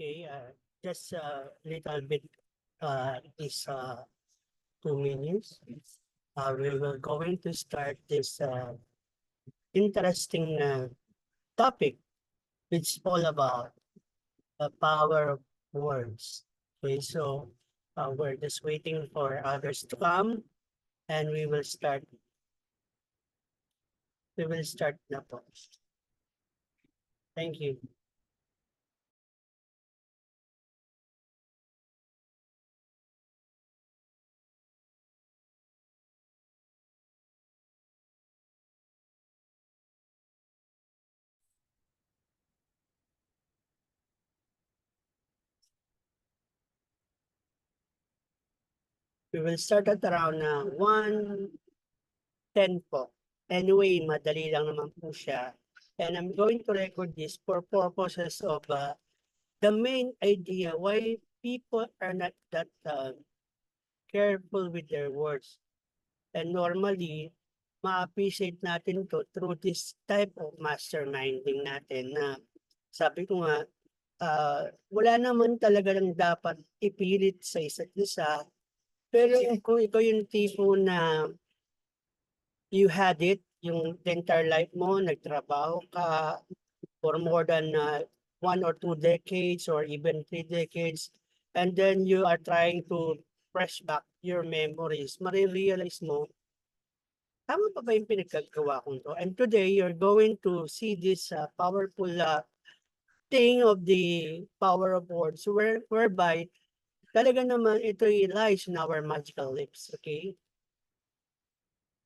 Okay, just a little bit this 2 minutes. We will going to start this interesting topic, which is all about the power of words. Okay, so we're just waiting for others to come, and we will start. We will start the post. Thank you. We will start at around 1:10 po. Anyway, madali lang naman po siya. And I'm going to record this for purposes of the main idea why people are not that careful with their words. And normally, ma-appreciate natin to through this type of masterminding natin na sabi ko nga, wala naman talaga lang dapat ipilit sa isa't isa. Pero kung ikaw yung tipo na you had it, yung the entire life mo, nagtrabaho ka for more than 1 or 2 decades or even 3 decades, and then you are trying to fresh back your memories, marirealize mo, tama pa ba yung pinagkagawa kong to? And today, you're going to see this powerful thing of the power of words, whereby talaga naman ito lies in our magical lips, okay?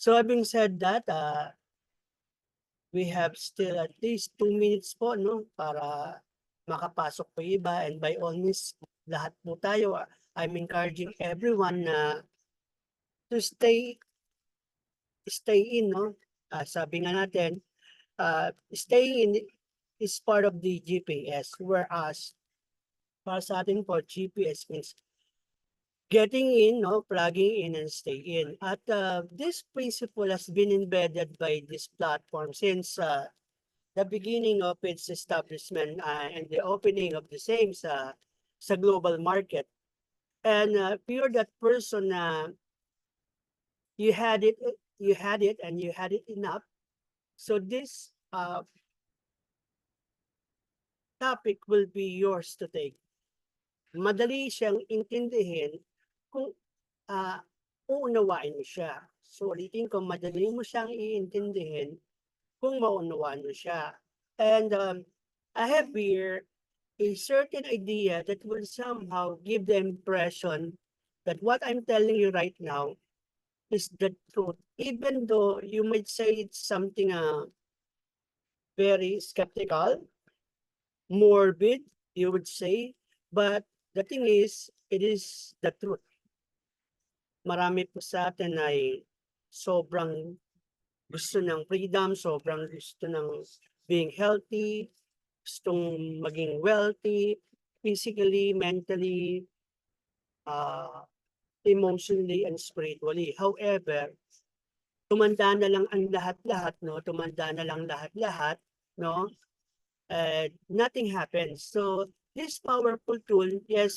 So having said that, we have still at least 2 minutes po, no, para makapasok po yung iba, and by all means, lahat po tayo, I'm encouraging everyone na to stay in, no? Sabi nga natin, staying in is part of the GPS, whereas para sa atin po, GPS means getting in, no, plugging in and stay in. At this principle has been embedded by this platform since the beginning of its establishment and the opening of the same sa global market. And if you're that person na you had it and you had it enough. So this topic will be yours to take. Madali siyang intindihin kung uunawain mo siya. So ulitin ko, madali mo siyang iintindihin kung maunawaan mo siya. And I have here a certain idea that will somehow give the impression that what I'm telling you right now is the truth, even though you might say it's something very skeptical, morbid, you would say, but the thing is, it is the truth. Marami po sa atin ay sobrang gusto ng freedom, sobrang gusto ng being healthy, gustong maging wealthy, physically, mentally, emotionally, and spiritually. However, tumanda na lang ang lahat-lahat, no? Tumanda na lang lahat-lahat, no? Nothing happens. So, this powerful tool, yes,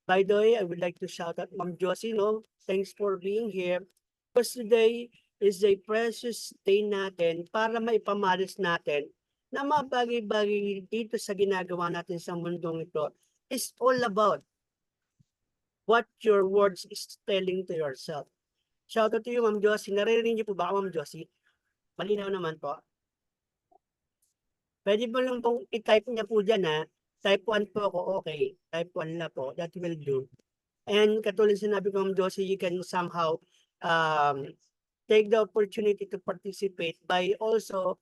by the way, I would like to shout out Ma'am Josie, no? Thanks for being here. Because today is a precious day natin para maipamalas natin na mga bagay-bagay dito sa ginagawa natin sa mundong ito is all about what your words is telling to yourself. Shout out to you, Ma'am Josie. Naririnig niyo po ba, Ma'am Josie? Malinaw naman po. Pwede mo lang pong i-type niya po dyan, ha? Type 1 po ako, okay. Type 1 na po, that will do. And katulad sinabi ko, Ma'am Josie, you can somehow take the opportunity to participate by also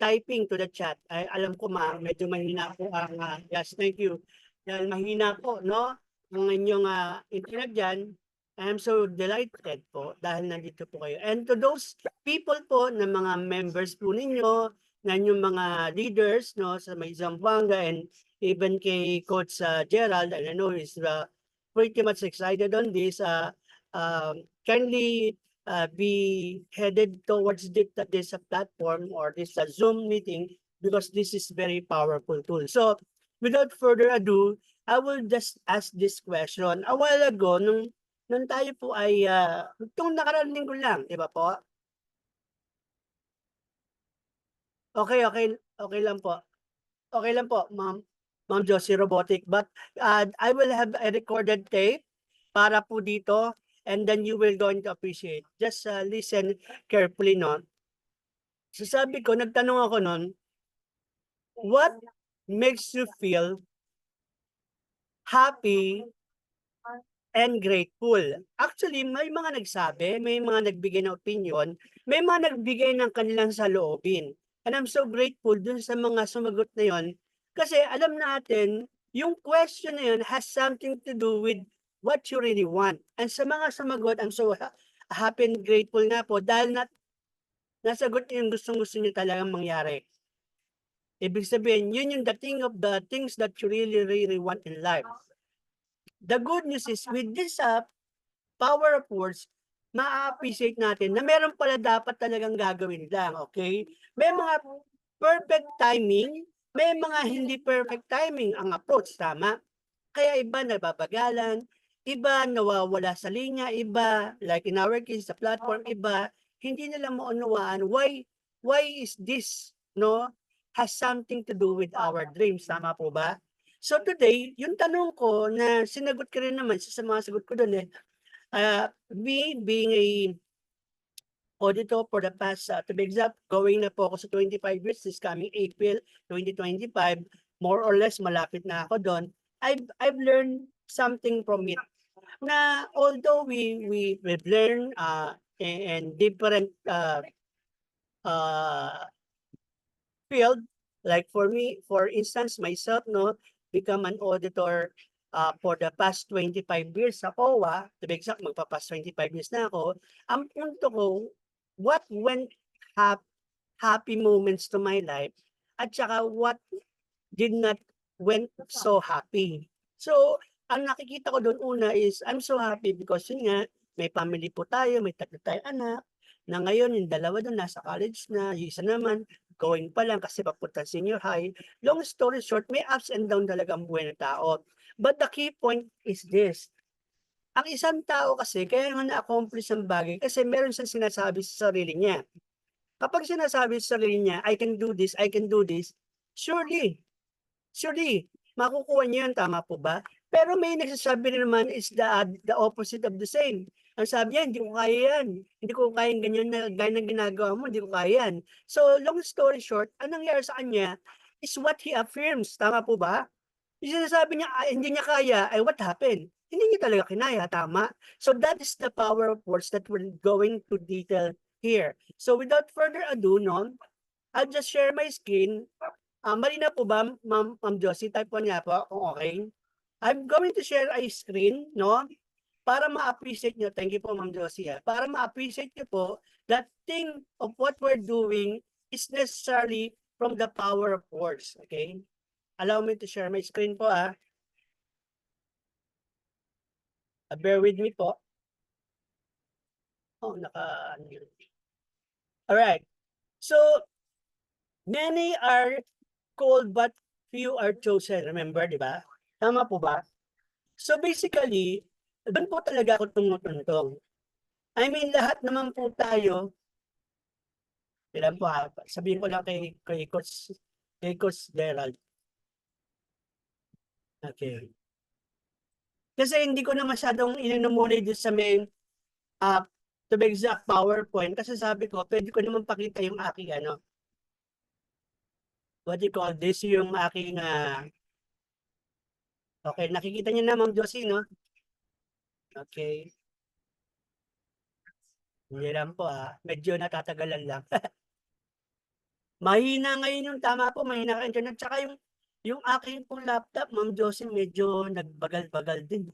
typing to the chat. Ay, alam ko medyo mahina po ang, yes, thank you. Dahil mahina po, no? Ang inyong internet dyan. I'm so delighted po dahil nandito po kayo. And to those people po na mga members po ninyo, na yung mga leaders, no, sa may Zamboanga and even kay Coach Gerald, and I know he's pretty much excited on this, kindly be headed towards this platform or this Zoom meeting because this is very powerful tool. So without further ado, I will just ask this question. A while ago, nung tayo po ay, itong nakaraang linggo lang, di ba po? Okay, okay, okay lang po. Okay lang po, Ma'am Josie Robotic. But I will have a recorded tape para po dito, and then you will going to appreciate. Just listen carefully, no? So sabi ko, nagtanong ako nun, what makes you feel happy and grateful? Actually, may mga nagsabi, may mga nagbigay ng opinion, may mga nagbigay ng kanilang saloobin. And I'm so grateful dun sa mga sumagot na yon, kasi alam natin, yung question na yun has something to do with what you really want. And sa mga sumagot, I'm so happy and grateful nga po dahil nasagot niyo yung gustong-gusto niyo talagang mangyari. Ibig sabihin, yun yung the things that you really, really want in life. The good news is, with this power of words, ma-appreciate natin na meron pala dapat talagang gagawin lang, okay? May mga perfect timing, may mga hindi perfect timing ang approach, tama? Kaya iba nababagalan, iba nawawala sa linya, iba, like in our case, sa platform, iba, hindi nila maunawaan why is this, no, has something to do with our dreams, tama po ba? So today, yung tanong ko na sinagot ko rin naman sa mga sagot ko doon me being a auditor for the past, to be exact, going na po ako sa 25 years this coming April 2025, more or less malapit na ako doon. I've learned something from it. Na although we've learned in different uh, field, like for me, for instance, myself, no, become an auditor for the past 25 years sa COA, to be exact, magpapas 25 years na ako. Ang punto ko, what went happy moments to my life, at saka what did not went so happy. So, ang nakikita ko doon una is, I'm so happy because yun nga, may family po tayo, may 3 tayong anak, na ngayon yung 2 doon nasa college na, yung isa naman going pa lang kasi papunta senior high. Long story short, may ups and down talaga ang buhay ng tao. But the key point is this, ang isang tao kasi kaya nga na-accomplish ang bagay kasi meron siyang sinasabi sa sarili niya. Kapag sinasabi sa sarili niya, I can do this, surely, makukuha niyo yun, tama po ba? Pero may nagsasabi rin naman is the opposite of the same. Ang sabi niya, hindi ko kaya yan. Hindi ko kaya ganyan na gaya ng ginagawa mo, hindi ko kaya yan. So, long story short, anong nangyari sa kanya is what he affirms. Tama po ba? Yung sinasabi niya, hindi niya kaya, ay what happened? Hindi niya talaga kinaya, tama? So, that is the power of words that we're going to detail here. So, without further ado, no, I'll just share my screen. Malinaw po ba, Ma'am Josie? Type 1 nga po, kung okay. I'm going to share a screen, no? Para ma-appreciate nyo, thank you po Ma'am Josie, para ma-appreciate nyo po that thing of what we're doing is necessarily from the power of words, okay? Allow me to share my screen po, bear with me po. Oh, Alright. So, many are called but few are chosen. Remember, di ba? Tama po ba? So basically, doon po talaga ako tumutuntong. I mean, lahat naman po tayo, ilan po sabihin ko lang kay Coach Gerald. Okay. Kasi hindi ko na masyadong inunumuli doon sa main, to be exact, PowerPoint. Kasi sabi ko, pwede ko naman pakita yung aking what do you call this, yung aking, okay, nakikita niyo na Ma'am Josie, no? Okay. Hindi lang po medyo natatagalan lang. Mahina ngayon yung tama po, mahina ka internet. Tsaka yung aking pong laptop, Ma'am Josie, medyo nagbagal-bagal din.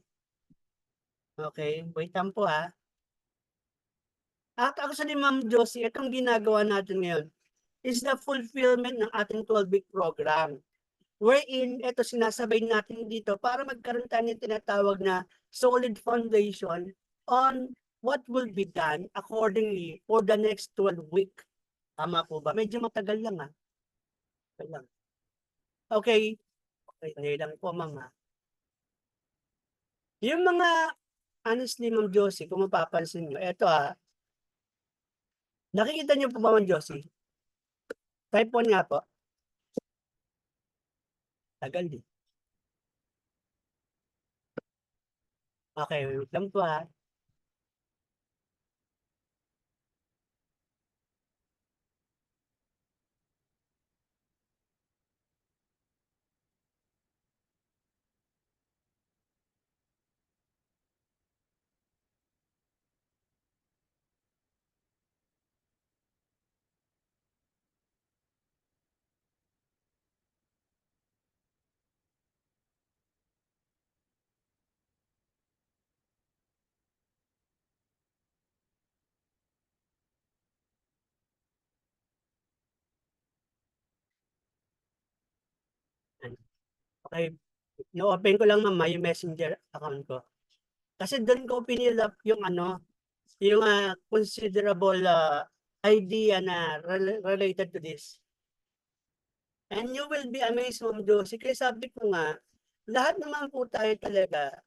Okay, wait lang po At actually, Ma'am Josie, itong ginagawa natin ngayon is the fulfillment ng ating 12-week program. Wherein, ito sinasabay natin dito para magkaroon tayo ng tinatawag na solid foundation on what will be done accordingly for the next 12 week. Tama po ba? Medyo matagal lang Okay. Okay, ngayon lang po, ma'am, Yung mga honestly, Ma'am Josie, kung mapapansin niyo, eto, nakikita niyo po ba, Ma'am Josie? Type 1 nga po. Tagal, eh. Okay, wait lang po, Okay, no-open ko lang, ma'am, yung messenger account ko. Kasi do'n ko pinil-up yung ano, yung, considerable, idea na related to this. And you will be amazed, Ma'am Josie, kaya sabi ko nga, lahat naman po tayo talaga,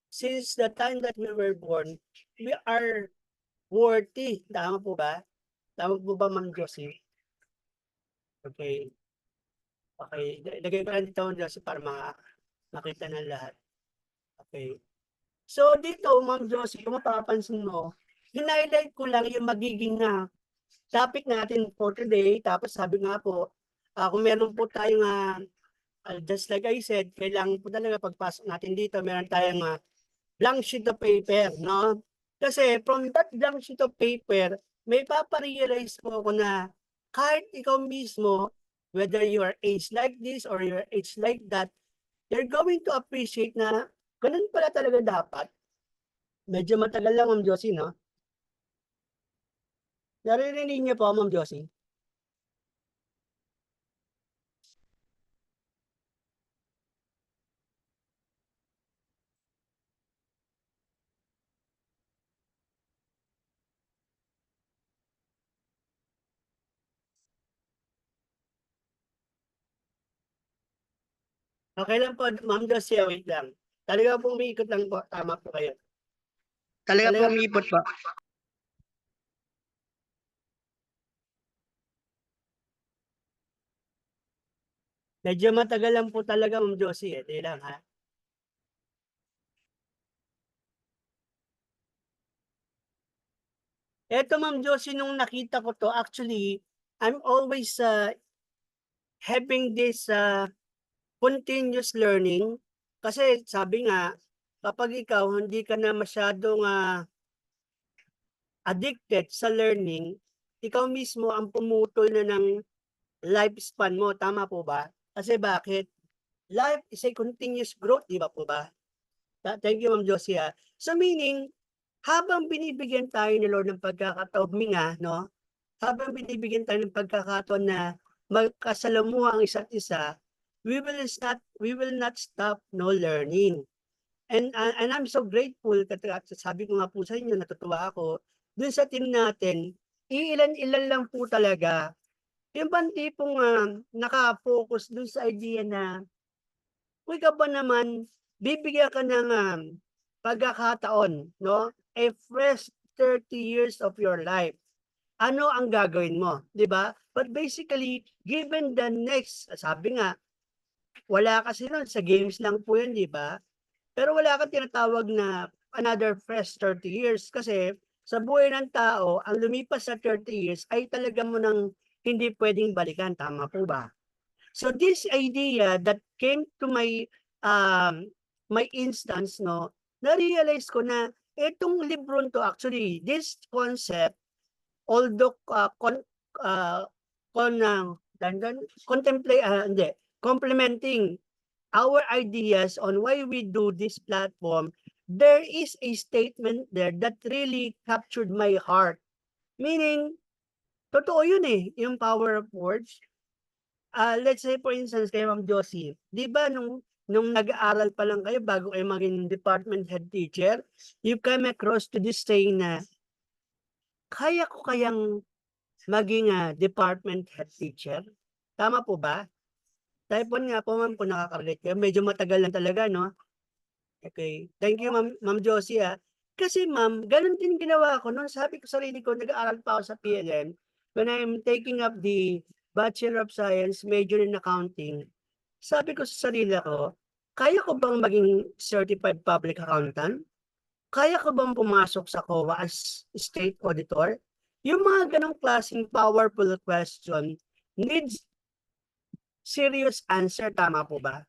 since the time that we were born, we are worthy. Tama po ba? Tama po ba, Ma'am Josie? Okay. Okay, lagay ko lang dito, Ma'am Josie, para makita ng lahat. Okay. So dito, Ma'am Josie, kung mapapansin mo, hin-highlight ko lang yung magiging, topic natin for today. Tapos sabi nga po, kung meron po tayong, just like I said, kailangan po talaga pagpasok natin dito, meron tayong, blank sheet of paper, no? Kasi from that blank sheet of paper, may paparealize mo ako na kahit ikaw mismo, whether you are aged like this or you are aged like that, you're going to appreciate na ganun pala talaga dapat. Medyo matagal lang, Ma'am Josie, no? Naririnig niyo po, Ma'am Josie? Okay lang po, Ma'am Josie, wait lang. Talaga pong umiikot lang po, tama po kayo. Talaga pong umiikot po. Medyo matagal lang po talaga, Ma'am Josie, eh. Di lang, Eto, Ma'am Josie, nung nakita ko 'to, actually, I'm always, having this, continuous learning. Kasi sabi nga, kapag ikaw hindi ka na masyadong, addicted sa learning, ikaw mismo ang pumutol na ng lifespan mo, tama po ba? Kasi bakit? Life is a continuous growth, di ba po ba? Thank you, Ma'am Josie, So meaning, habang binibigyan tayo ni Lord ng pagkakataon huminga, no? Habang binibigyan tayo ng pagkakataon na magkasalamuha ang isa't isa, we will not stop no learning. And I'm so grateful, sabi ko nga po sa inyo, natutuwa ako, dun sa team natin, iilan-ilan lang po talaga. Yung bang tipong, naka-focus dun sa idea na, kung ikaw ba naman, bibigyan ka ng, pagkakataon, no? A fresh 30 years of your life. Ano ang gagawin mo, 'di ba? But basically, given the next, sabi nga, wala kasi nun sa games lang po 'yun, 'di ba? Pero wala kang tinatawag na another fresh 30 years kasi sa buhay ng tao, ang lumipas sa 30 years ay talaga mo ng hindi puwedeng balikan, tama po ba? So this idea that came to my instance, no, na-realize ko na itong librong 'to, actually, this concept, although, ah, con tawag hindi, complementing our ideas on why we do this platform, there is a statement there that really captured my heart. Meaning, totoo yun, eh, yung power of words. Let's say for instance kay Ma'am Josie, 'di ba nung nag-aaral pa lang kayo bago kayo maging department head teacher, you come across to this saying na, "Kaya ko kayang maging, department head teacher?" Tama po ba? Type 1 nga po ma'am kung nakaka-relate kayo. Medyo matagal lang talaga 'no? Okay. Thank you Ma'am Josie, Kasi ma'am, gano'n din ginawa ko no'n. Sabi ko sa sarili ko, nag-aaral pa ako sa PLM. When I'm taking up the Bachelor of Science, major in accounting, sabi ko sa sarili ko, kaya ko bang maging certified public accountant? Kaya ko bang pumasok sa COA as state auditor? Yung mga gano'ng klaseng powerful question needs serious answer, tama po ba?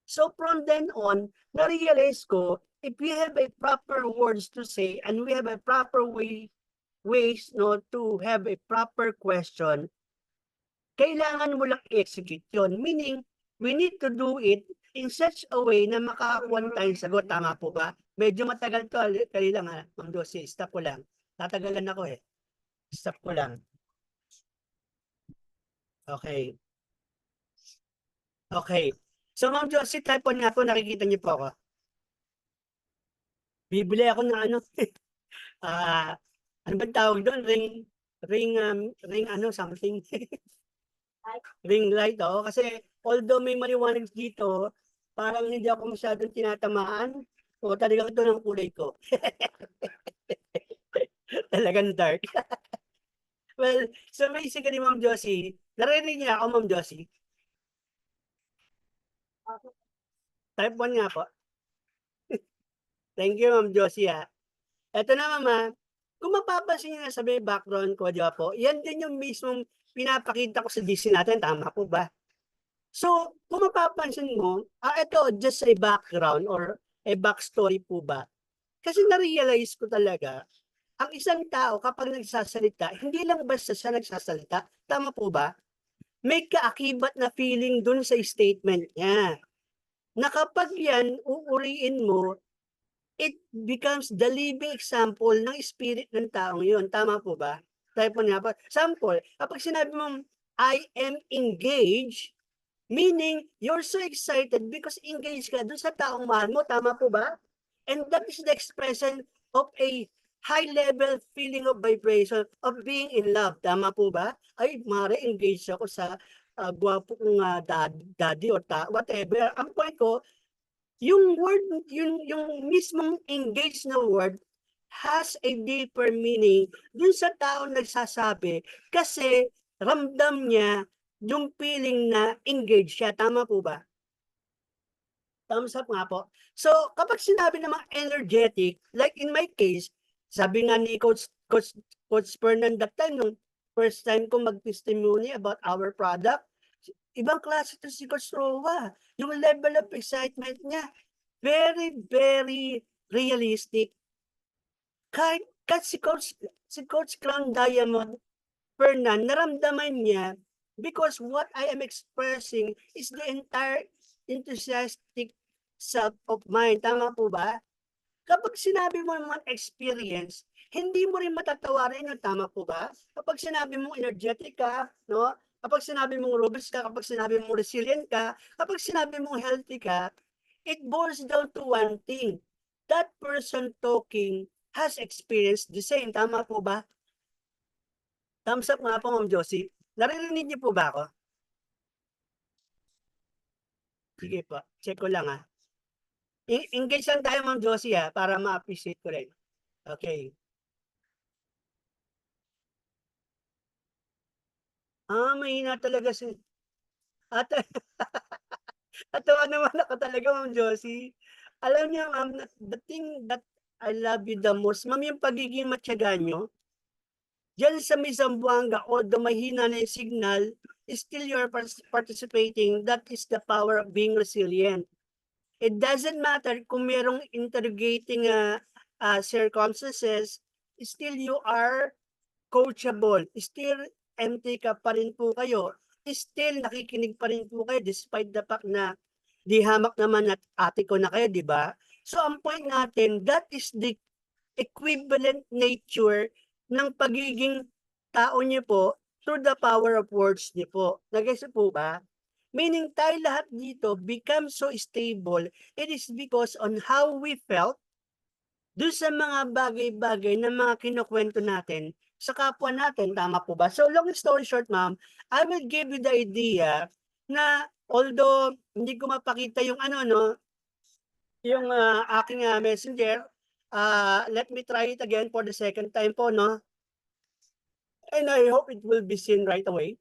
So from then on, na-realize ko, if we have a proper words to say and we have a proper ways no to have a proper question, kailangan mo lang i-execute yun. Meaning, we need to do it in such a way na makakakuha tayong sagot. Tama po ba? Medyo matagal to. Kali lang Ma'am Josie, stop ko lang. Tatagalan ako Stop ko lang. Okay. Okay. So Ma'am Josie, type 1 nga po, nakikita niyo po ako. Bibili ako ng ano, ano bang tawag doon? Ring ano, something. Ring light, kasi although may maliwanag dito, parang hindi ako masyadong tinatamaan. O talagang ito ng kulay ko. Talagang dark. Well, so basically, Ma'am Josie, narinig niya ako, Ma'am Josie. Type 1 nga po. Thank you, Ma'am Josie, Ito na, Mama. Kung mapapansin niyo na sa may background ko, di ba po, yan din yung mismong pinapakita ko sa DC natin, tama po ba? So, kung mapapansin mo, ito just a background or a backstory po ba? Kasi na-realize ko talaga, ang isang tao kapag nagsasalita, hindi lang basta siya nagsasalita, tama po ba? May kaakibat na feeling dun sa statement niya. Na kapag yan, uuriin mo, it becomes the living example ng spirit ng taong yun. Tama po ba? Type mo nga po. Sample, kapag sinabi mong, I am engaged, meaning, you're so excited because engaged ka dun sa taong mahal mo. Tama po ba? And that is the expression of a high-level feeling of vibration of being in love. Tama po ba? Ay, mare, engaged ako sa gwapo kong daddy or whatever. Ang point ko, yung word, yung mismong engaged na word has a deeper meaning dun sa tao nagsasabi kasi ramdam niya yung feeling na engaged siya. Tama po ba? Thumbs up nga po. So, kapag sinabi namang energetic, like in my case, sabi nga ni Coach Fernan that time, nung first time ko mag-testimony about our product, ibang klase to si Coach Roa. Yung level of excitement niya, very, very realistic. Kahit si Coach Crown Diamond Fernan, naramdaman niya because what I am expressing is the entire enthusiastic self of mine. Tama po ba? Kapag sinabi mo naman experience, hindi mo rin matatawarin yun. Tama po ba? Kapag sinabi mong energetic ka, no? Kapag sinabi mong robust ka, kapag sinabi mong resilient ka, kapag sinabi mong healthy ka, it boils down to one thing. That person talking has experienced the same. Tama po ba? Thumbs up nga po, Ma'am Josie. Naririnig niyo po ba ako? Sige po, check ko lang Engage lang tayo, Ma'am Josie para ma-appreciate ko rin. Okay. Mahina talaga si... Natawa naman ako talaga, Ma'am Josie. Alam niyo, ma'am, the thing that I love you the most, ma'am, yung pagiging matyaga nyo, diyan sa may Zamboanga, although mahina na yung signal, still you're participating. That is the power of being resilient. It doesn't matter kung merong interrogating circumstances, still you are coachable. Still empty ka pa rin po kayo. Still nakikinig pa rin po kayo despite the fact na di hamak naman at ate ko na kayo, di ba? So ang point natin, that is the equivalent nature ng pagiging tao niyo po through the power of words niyo po. Nagets po ba? Meaning tayo lahat dito become so stable, it is because on how we felt doon sa mga bagay-bagay na mga kinukwento natin sa kapwa natin, tama po ba? So long story short, ma'am, I will give you the idea na although hindi ko mapakita yung ano, no, yung aking messenger, let me try it again for the second time po, no? And I hope it will be seen right away.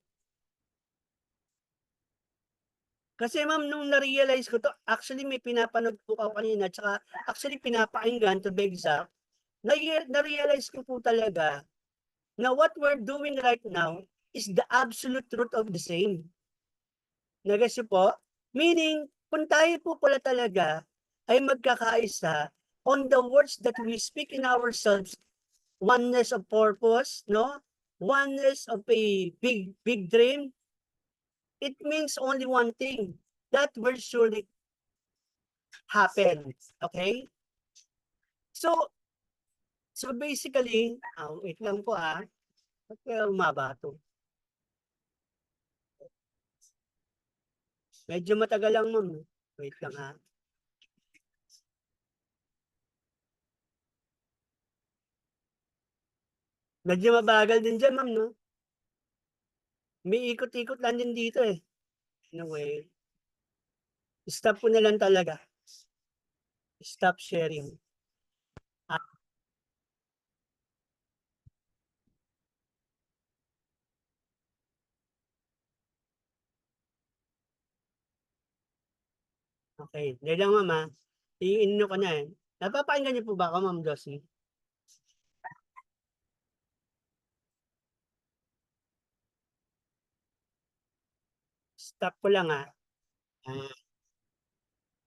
Kasi ma'am, nung na-realize ko to, actually may pinapanood po ako kanina, tsaka actually pinapakinggan to be exact, na-realize ko po talaga na what we're doing right now is the absolute truth of the same. Nagets niyo po? Meaning, kung tayo po pala talaga ay magkakaisa on the words that we speak in ourselves, oneness of purpose, no? Oneness of a big dream, it means only one thing, that will surely happen. Okay? So basically, wait lang po ba't kaya umaba to? Medyo matagal lang ma'am. Wait lang Medyo mabagal din dyan ma'am, no? May ikot-ikot lang din dito eh. Anyway, stop ko na lang talaga. Stop sharing. Okay, dahil lang ma'am iinno ko na eh. Napapakinggan niyo po ba ako ma'am Josie? Stop ko lang Ah,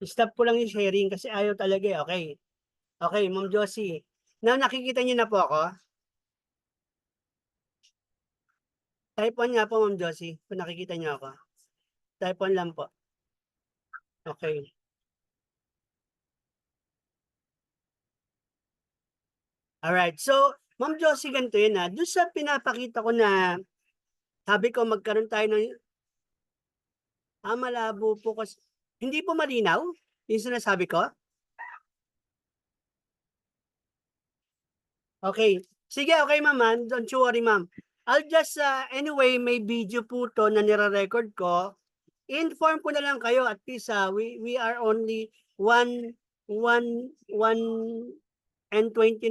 Stop ko lang yung sharing kasi ayaw talaga eh. Okay. Okay, ma'am Josie. Nakikita niyo na po ako? Type 1 nga po ma'am Josie, kung nakikita niyo ako. Type 1 lang po. Okay. Alright. So, ma'am Josie, ganito yun doon sa pinapakita ko na sabi ko magkaroon tayo ng malabo po kasi hindi po malinaw yung sinasabi ko? Okay. Sige, okay ma'am don't you worry ma'am. I'll just, anyway, may video po to na nire-record ko. Inform ko na lang kayo at least we are only 1 and 29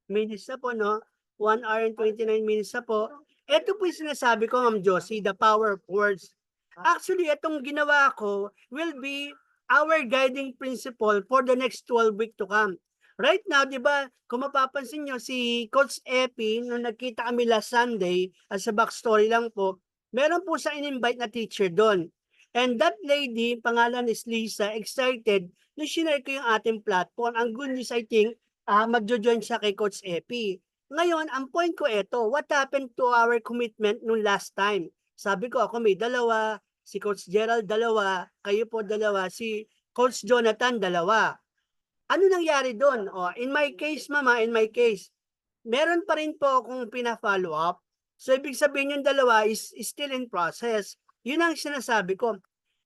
minutes na po, no? 1 hour and 29 minutes na po. Ito po yung sinasabi ko, Ma'am Josie, the power of words. Actually, itong ginawa ko will be our guiding principle for the next 12 weeks to come. Right now, di ba, kung mapapansin nyo, si Coach Epi, nung nagkita kami last Sunday, as a backstory lang po, meron po sa in-invite na teacher doon. And that lady, pangalan is Lisa, excited, nung sinare ko yung ating platform. Ang good news, I think, magjo-join siya kay Coach Epi. Ngayon, ang point ko ito, what happened to our commitment nung last time? Sabi ko, ako may dalawa, si Coach Gerald dalawa, kayo po dalawa, si Coach Jonathan dalawa. Ano nangyari doon? In my case, mama, in my case, meron pa rin po akong pina-follow up. So, ibig sabihin yung dalawa is still in process. Yun ang sinasabi ko.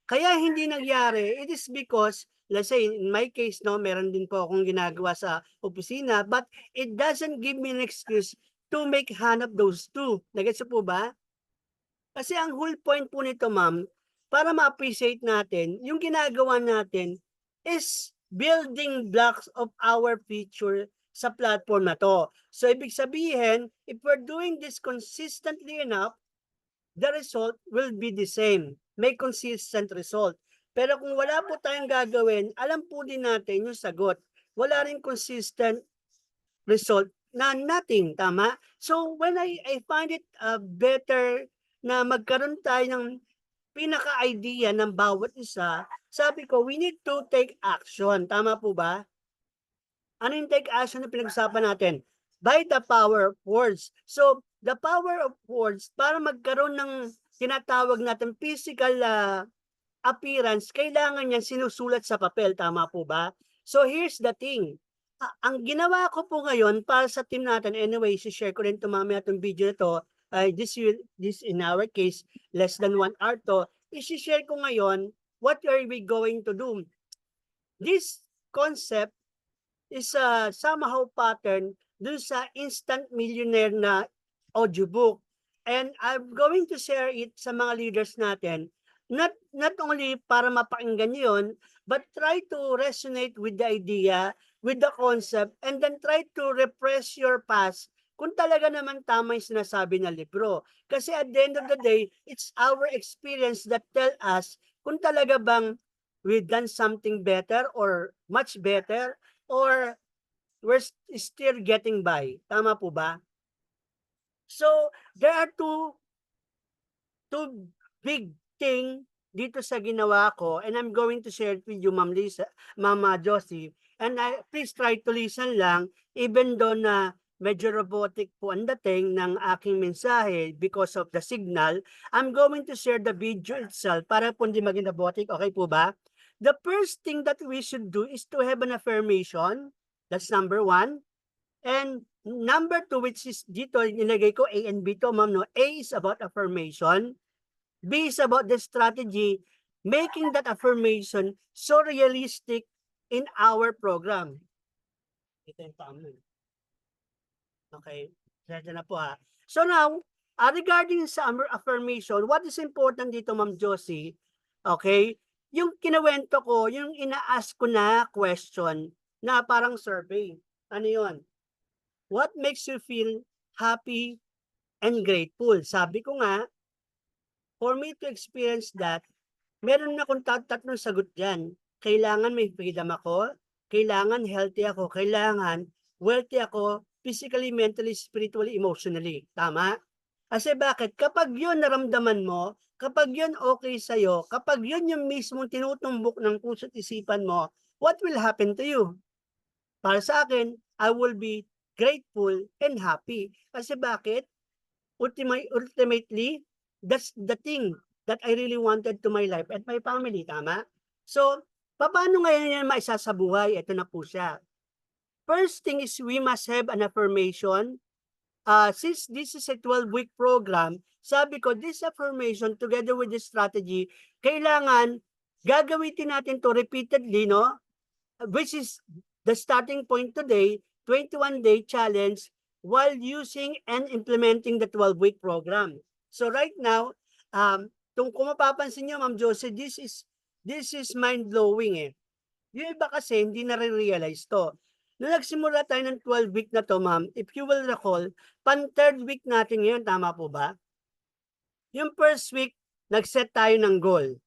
Kaya hindi nangyari, it is because, let's say, in my case, no, meron din po akong ginagawa sa opisina, but it doesn't give me an excuse to make hanap those two. Nagets po ba? Kasi ang whole point po nito, ma'am, para ma-appreciate natin, yung ginagawa natin is building blocks of our future sa platform na to. So, ibig sabihin, if we're doing this consistently enough, the result will be the same. May consistent result. Pero kung wala po tayong gagawin, alam po din natin yung sagot. Wala rin consistent result na nothing, tama? So when I find it better na magkaroon tayo ng pinaka-idea ng bawat isa, sabi ko, we need to take action. Tama po ba? Ano yung take action na pinag-usapan natin? By the power of words. So, the power of words, para magkaroon ng tinatawag natin physical appearance, kailangan yan sinusulat sa papel. Tama po ba? So, here's the thing. Ang ginawa ko po ngayon para sa team natin, anyway, share ko rin ito mamaya itong video na to, this in our case, less than 1 hour to, isi-share ko ngayon, what are we going to do? This concept is somehow pattern dun sa Instant Millionaire na audiobook. And I'm going to share it sa mga leaders natin not only para mapakinggan niyo yun, but try to resonate with the idea, with the concept, and then try to repress your past kung talaga naman tama yung sinasabi ng libro. Kasi at the end of the day, it's our experience that tell us kung talaga bang we've done something better or much better, or we're still getting by. Tama po ba? So, there are two big thing dito sa ginawa ko, and I'm going to share it with you, Ma'am Lisa, Mama Josie. And please try to listen lang, even though na medyo robotic po ang dating ng aking mensahe because of the signal. I'm going to share the video itself para po hindi maging robotic. Okay po ba? The first thing that we should do is to have an affirmation. That's number one. And number two, which is dito, nilagay ko A and B to, ma'am, no? A is about affirmation. B is about the strategy, making that affirmation so realistic in our program. Ito yung paamin. Okay, ready na po ha. So now, regarding sa affirmation, what is important dito, Ma'am Josie, okay, yung kinawento ko, yung ina-ask ko na question na parang survey. Ano yun? What makes you feel happy and grateful? Sabi ko nga, for me to experience that, meron na akong tatlong sagot dyan. Kailangan may freedom ako, kailangan healthy ako, kailangan wealthy ako, physically, mentally, spiritually, emotionally. Tama? Kasi bakit? Kapag yun naramdaman mo, kapag yun okay sa'yo, kapag yun yung mismong tinutumbok ng puso't isipan mo, what will happen to you? Para sa akin, I will be grateful and happy. Kasi bakit? Ultimately, that's the thing that I really wanted to my life and my family, tama? So, paano ngayon yan maisa sa buhay? Ito na po siya. First thing is we must have an affirmation. Since this is a 12-week program, sabi ko, this affirmation together with this strategy, kailangan gagamitin natin to repeatedly, no? Which is the starting point today, 21-day challenge while using and implementing the 12-week program. So right now, kung mapapansin nyo, Ma'am Josie, this is mind-blowing eh. Yung iba kasi hindi na-realize to. Nung nagsimula tayo ng 12-week na to, ma'am, if you will recall, pan-third week natin ngayon, tama po ba? Yung first week, nag-set tayo ng goal.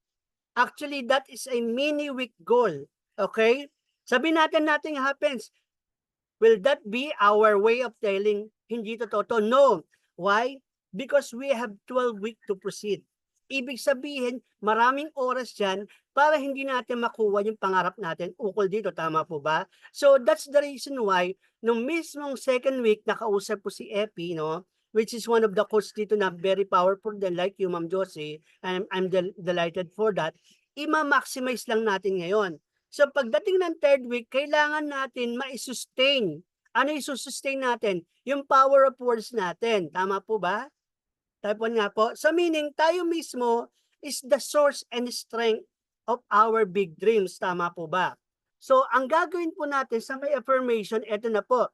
Actually, that is a mini-week goal. Okay? Sabi natin happens. Will that be our way of telling hindi totoo? No. Why? Because we have 12 weeks to proceed. Ibig sabihin, maraming oras dyan para hindi natin makuha yung pangarap natin ukol dito. Tama po ba? So that's the reason why nung mismong second week, nakausap po si Epi, no? Which is one of the coach dito na very powerful din like you, Ma'am Josie. And I'm delighted for that. Ima-maximize lang natin ngayon. So pagdating ng third week, kailangan natin ma-sustain. Ano yung sustain natin? Yung power of words natin. Tama po ba? Type 1 nga po. So meaning, tayo mismo is the source and strength of our big dreams. Tama po ba? So ang gagawin po natin sa may affirmation, eto na po.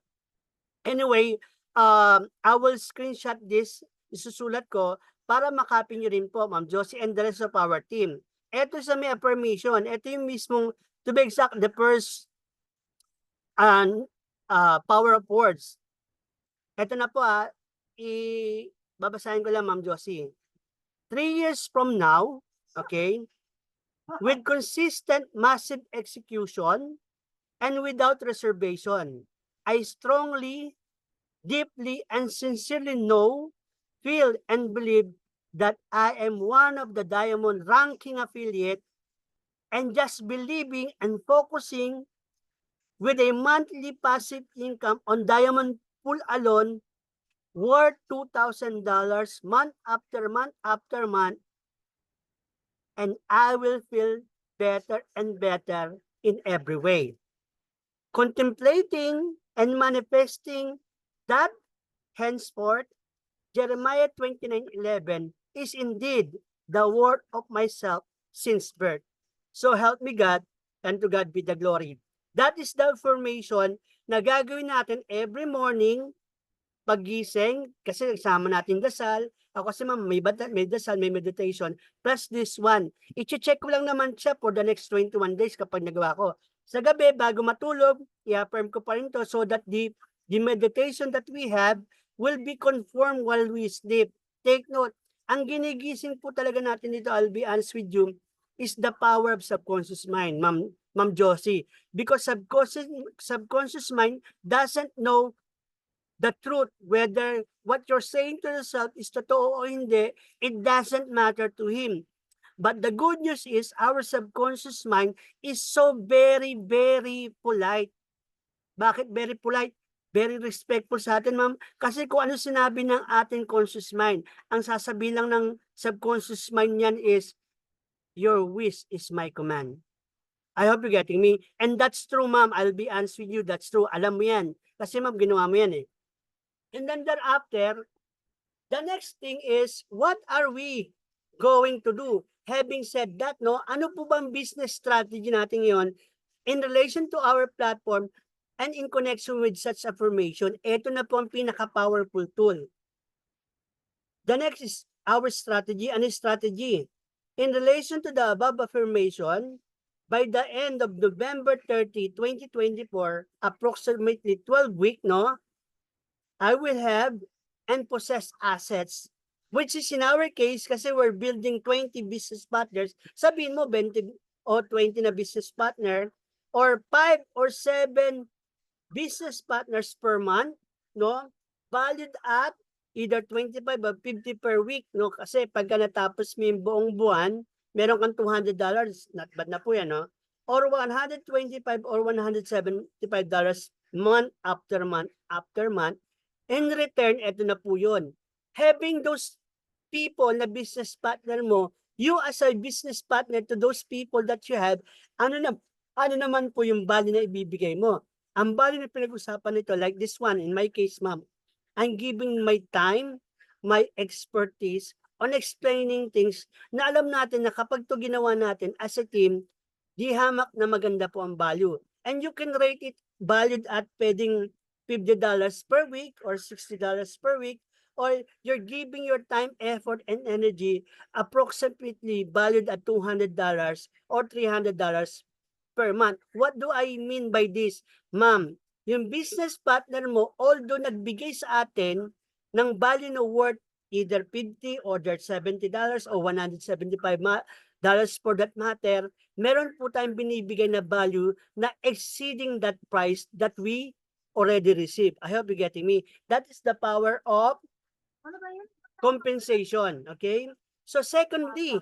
Anyway, I will screenshot this, isusulat ko para makopy nyo rin po, Ma'am Josie and the rest of our team. Eto sa may affirmation, eto yung mismong, to be exact, the first power of words. Eto na po babasahin ko lang, Ma'am Josie. 3 years from now, okay, with consistent massive execution and without reservation, I strongly, deeply, and sincerely know, feel, and believe that I am one of the Diamond ranking affiliate, and just believing and focusing with a monthly passive income on Diamond Pool alone worth $2,000 month after month after month, and I will feel better and better in every way. Contemplating and manifesting that henceforth, Jeremiah 29:11 is indeed the word of myself since birth. So help me God, and to God be the glory. That is the affirmation na gagawin natin every morning paggising, kasi nagsama natin dasal, ako kasi ma'am, may dasal, may meditation, plus this one. I-check ko lang naman siya for the next 21 days kapag nagawa ko. Sa gabi, bago matulog, i-affirm ko pa rin to so that the meditation that we have will be conformed while we sleep. Take note, ang ginigising po talaga natin dito, I'll be honest with you, is the power of subconscious mind, Ma'am Josie. Because subconscious mind doesn't know the truth, whether what you're saying to yourself is totoo o hindi, it doesn't matter to him. But the good news is our subconscious mind is so very, very polite. Bakit very polite? Very respectful sa atin, ma'am. Kasi kung ano sinabi ng ating conscious mind, ang sasabihin lang ng subconscious mind niyan is, your wish is my command. I hope you're getting me. And that's true, ma'am. I'll be honest with you. That's true. Alam mo yan. Kasi ma'am, ginawa mo yan eh. And then thereafter, the next thing is, what are we going to do? Having said that, no, ano po bang business strategy natin ngayon in relation to our platform and in connection with such affirmation? Ito na po ang pinaka-powerful tool. The next is our strategy. Ano strategy? In relation to the above affirmation, by the end of November 30, 2024, approximately 12 week, no, I will have and possess assets, which is in our case, kasi we're building 20 business partners, sabihin mo 20 o 20 na business partner, or 5 or 7 business partners per month, no? Valued at either 25 or 50 per week, no? Kasi pagka natapos mo yung buong buwan, meron kang $200, not bad na po yan, no? Or $125 or $175 month after month after month. In return, eto na po yun. Having those people na business partner mo, you as a business partner to those people that you have, ano naman po yung value na ibibigay mo? Ang value na pinag-usapan nito, like this one, in my case, ma'am, I'm giving my time, my expertise on explaining things na alam natin na kapag to ginawa natin as a team, di hamak na maganda po ang value. And you can rate it valued at pwedeng $50 per week or $60 per week, or you're giving your time, effort, and energy approximately valued at $200 or $300 per month. What do I mean by this? Ma'am, yung business partner mo, although nagbigay sa atin ng value na worth either $50 or $70 or $175 for that matter, meron po tayong binibigay na value na exceeding that price that we already received. I hope you're getting me. That is the power of compensation. Okay? So secondly,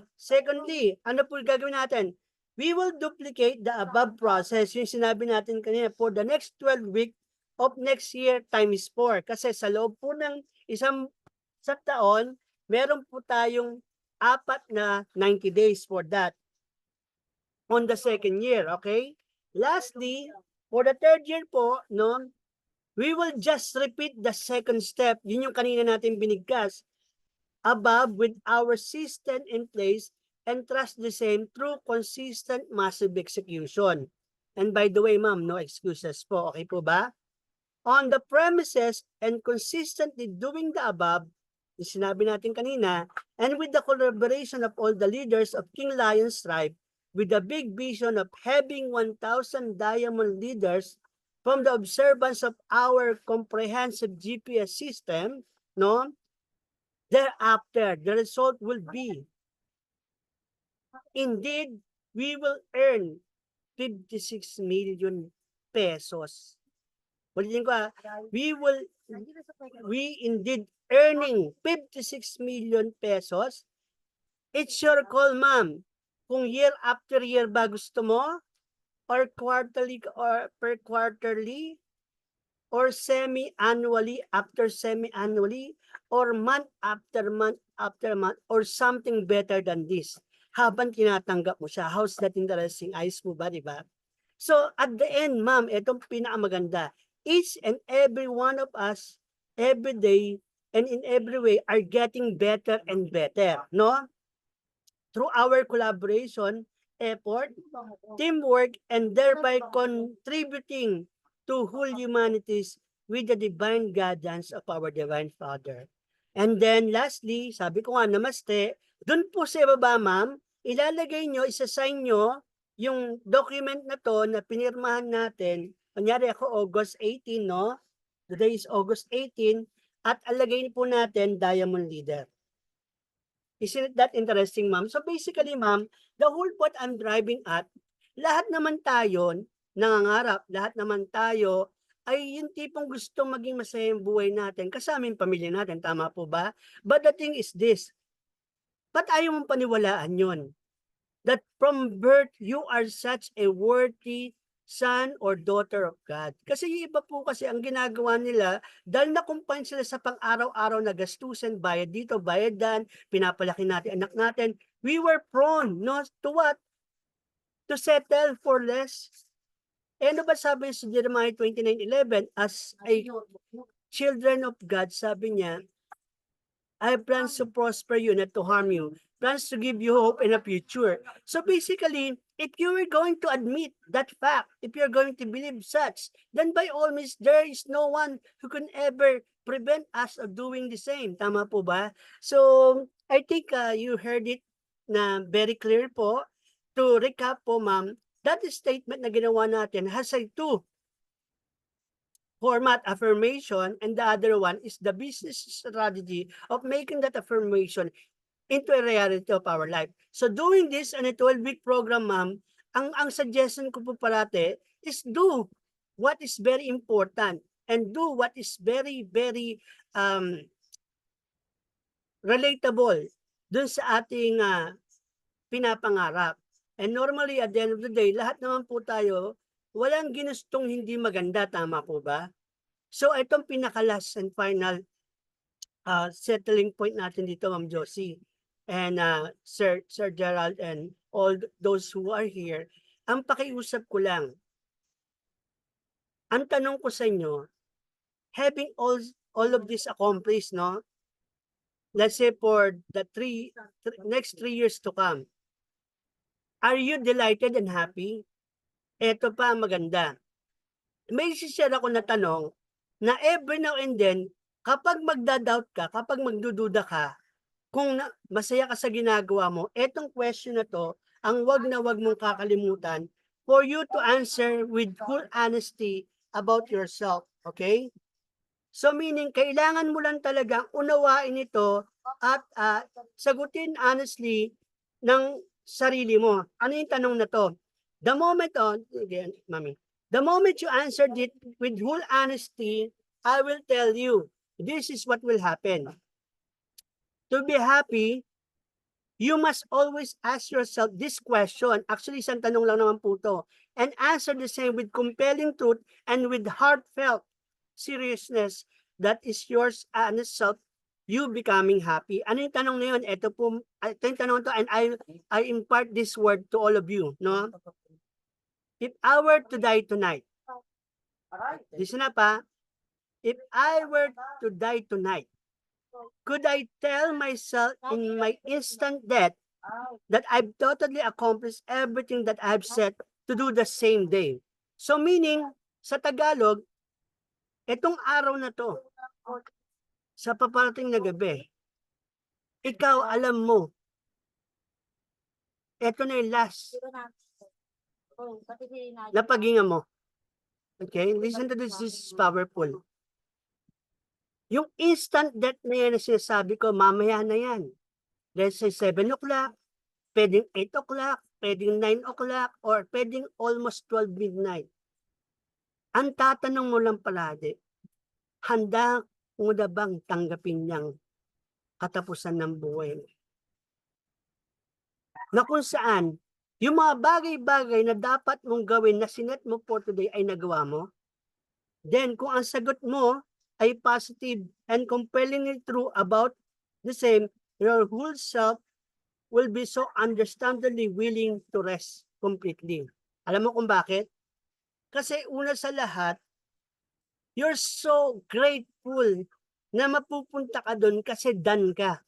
ano po gagawin natin? We will duplicate the above process, yung sinabi natin kanina, for the next 12 week of next year times 4. Kasi sa loob po ng sa taon, meron po tayong 4 na 90 days for that on the second year, okay? Lastly, for the third year po, no, we will just repeat the second step. Yun yung kanina natin binigkas. Above with our system in place and trust the same through consistent massive execution. And by the way, ma'am, no excuses po. Okay po ba? On the premises and consistently doing the above, yung sinabi natin kanina, and with the collaboration of all the leaders of King Lion's Tribe, with the big vision of having 1,000 diamond leaders from the observance of our comprehensive GPS system, no? Thereafter, the result will be, indeed, we will earn 56 million pesos. Ulitin ko, we indeed earning 56 million pesos. It's your call, ma'am. Kung year after year ba gusto mo, or quarterly, or per quarterly, or semi-annually after semi-annually, or month after month after month, or something better than this. Habang tinatanggap mo siya, how's that interesting? Ayos mo ba, di ba? So, at the end, ma'am, itong pinakamaganda, each and every one of us, every day, and in every way, are getting better and better, no? Through our collaboration, effort, teamwork, and thereby contributing to whole humanity's with the divine guidance of our Divine Father. And then lastly, sabi ko nga, namaste, dun po sa baba, ma'am, ilalagay nyo, isasign nyo yung document na to na pinirmahan natin. Kunyari ako August 18, no? Today is August 18, at alagay po natin Diamond Leader. Isn't that interesting, ma'am? So basically, ma'am, the whole point I'm driving at, lahat naman tayo nangangarap, lahat naman tayo ay yung tipong gusto maging masaya yung buhay natin, kasama yung pamilya natin, tama po ba? But the thing is this, ba't ayaw mong paniwalaan yun? That from birth, you are such a worthy son or daughter of God. Kasi yung iba po kasi ang ginagawa nila, dahil nakumpine sila sa pang-araw-araw na gastusin, bayad dito, bayad dan, pinapalaki natin anak natin, we were prone, no, to what? To settle for less. Eh, ano ba sabi sa Jeremiah 29:11? As a children of God, sabi niya, I have plans to prosper you, not to harm you. Plans to give you hope and a future. So basically, if you were going to admit that fact, if you're going to believe such, then by all means, there is no one who can ever prevent us of doing the same. Tama po ba? So, I think you heard it na very clear po. To recap po, ma'am, that statement na ginawa natin has a two format, affirmation, and the other one is the business strategy of making that affirmation into a reality of our life. So doing this on a 12-week program, ma'am, ang suggestion ko po parate is do what is very important and do what is very, very relatable dun sa ating pinapangarap. And normally, at the end of the day, lahat naman po tayo, walang ginustong hindi maganda, tama po ba? So, itong pinaka-last and final settling point natin dito, Ma'am Josie, and Sir Gerald, and all those who are here, ang pakiusap ko lang, ang tanong ko sa inyo, having all of this accomplished, no? Let's say for the next 3 years to come, are you delighted and happy? Ito pa maganda. May share ako na tanong na every now and then, kapag magda-doubt ka, kapag magdududa ka, kung masaya ka sa ginagawa mo, etong question na to, ang wag na wag mong kakalimutan for you to answer with full honesty about yourself. Okay? So meaning, kailangan mo lang talagang unawain ito at sagutin honestly ng sarili mo. Ano yung tanong na to? The moment again, mami, the moment you answered it with full honesty, I will tell you, this is what will happen. To be happy, you must always ask yourself this question. Actually, isang tanong lang naman po to. And answer the same with compelling truth and with heartfelt seriousness. That is yours honest self, you becoming happy. Ano yung tanong na yun? Ito yung tanong to, and I impart this word to all of you. No? If I were to die tonight, listen up ha. If I were to die tonight, could I tell myself in my instant death that I've totally accomplished everything that I've set to do the same day? So meaning, sa Tagalog, itong araw na to, sa paparating na gabi, ikaw alam mo, ito na yung last na paghinga mo. Okay? Listen to this is powerful. Yung instant death na yan na sinasabi ko, mamaya na yan. Let's say 7 o'clock, pwedeng 8 o'clock, pwedeng 9 o'clock, or pwedeng almost 12 midnight. Ang tatanong mo lang palagi, handa mo na bang tanggapin niyang katapusan ng buhay? Na kung saan, yung mga bagay-bagay na dapat mong gawin na sinet mo for today ay nagawa mo? Then, kung ang sagot mo ay positive and compellingly true about the same, your whole self will be so understandably willing to rest completely. Alam mo kung bakit? Kasi una sa lahat, you're so grateful na mapupunta ka doon kasi done ka.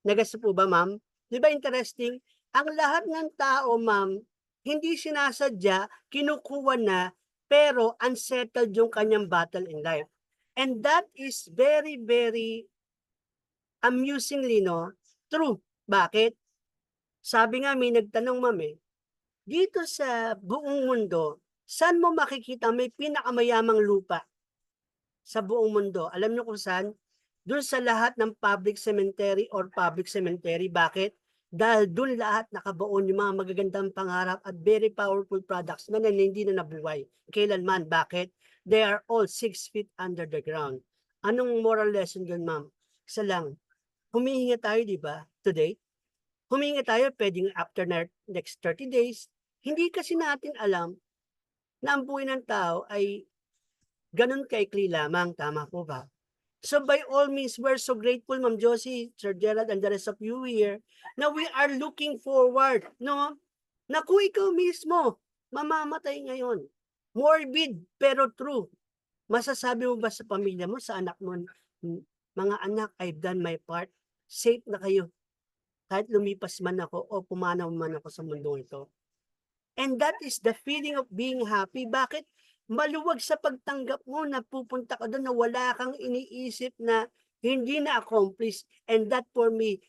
Nagas po ba, ma'am? Di ba interesting? Ang lahat ng tao, ma'am, hindi sinasadya, kinukuha na, pero unsettled yung kanyang battle in life. And that is very, very amusingly, no, true. Bakit? Sabi nga may nagtanong, ma'am, dito sa buong mundo, saan mo makikita may pinakamayamang lupa sa buong mundo? Alam niyo kung saan? Doon sa lahat ng public cemetery or public cemetery. Bakit? Dahil doon lahat nakabaon yung mga magagandang pangarap at very powerful products na hindi na nabuhay. Kailanman. Bakit? They are all 6 feet under the ground. Anong moral lesson doon, ma'am? Isa lang. Humihinga tayo, di ba? Today. Humihinga tayo pwedeng after next 30 days. Hindi kasi natin alam na ang buhay ng tao ay ganun kaikli lamang. Tama po ba? So by all means, we're so grateful, Ma'am Josie, Sir Gerald, and the rest of you here, na we are looking forward, no? Na kung ikaw mismo, mamamatay ngayon. Morbid, pero true. Masasabi mo ba sa pamilya mo, sa anak mo, mga anak, I've done my part, safe na kayo. Kahit lumipas man ako o pumanaw man ako sa mundo ito. And that is the feeling of being happy. Bakit? Maluwag sa pagtanggap mo na pupunta ka doon na wala kang iniisip na hindi na-accomplish. And that for me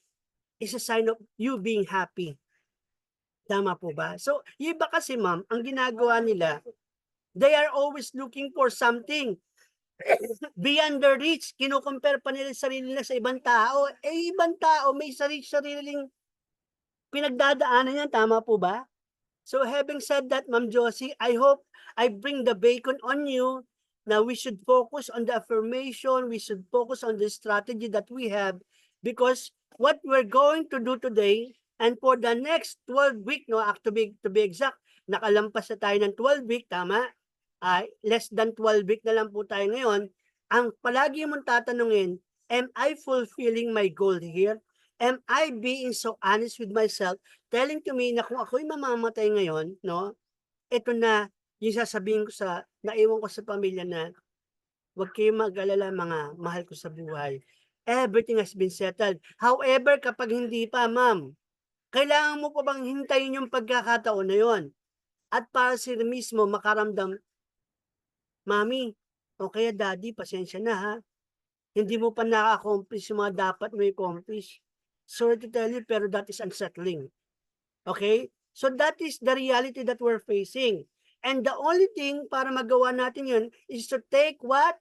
is a sign of you being happy. Tama po ba? So, yung iba kasi, ma'am, ang ginagawa nila, they are always looking for something beyond their reach. Kinukompare pa nila sarili nila sa ibang tao. Ibang tao may sariling pinagdadaanan yan. Tama po ba? So having said that, Ma'am Josie, I hope I bring the bacon on you. Now we should focus on the affirmation. We should focus on the strategy that we have, because what we're going to do today and for the next 12 week, no, to be exact, nakalampas na tayo ng 12 week, tama? Less than 12 week na lang po tayo ngayon. Ang palagi mong tatanungin, am I fulfilling my goal here? Am I being so honest with myself, telling to me na kung ako'y mamamatay ngayon, no, ito na yung sasabihin ko sa, naiwan ko sa pamilya na, huwag kayong mag-alala mga mahal ko sa buhay. Everything has been settled. However, kapag hindi pa, ma'am, kailangan mo pa bang hintayin yung pagkakataon na yon? At para sila mismo makaramdam, mami, o kaya daddy, pasensya na ha, hindi mo pa na-accomplish yung mga dapat mo i-accomplish. Sorry to tell you, pero that is unsettling. Okay? So that is the reality that we're facing. And the only thing para magawa natin yun is to take what?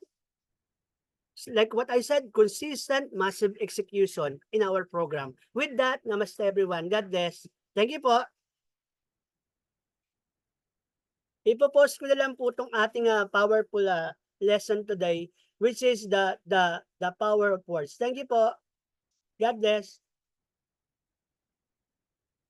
Like what I said, consistent, massive execution in our program. With that, namaste everyone. God bless. Thank you po. Ipopost ko na lang po itong ating powerful lesson today, which is the power of words. Thank you po. God bless.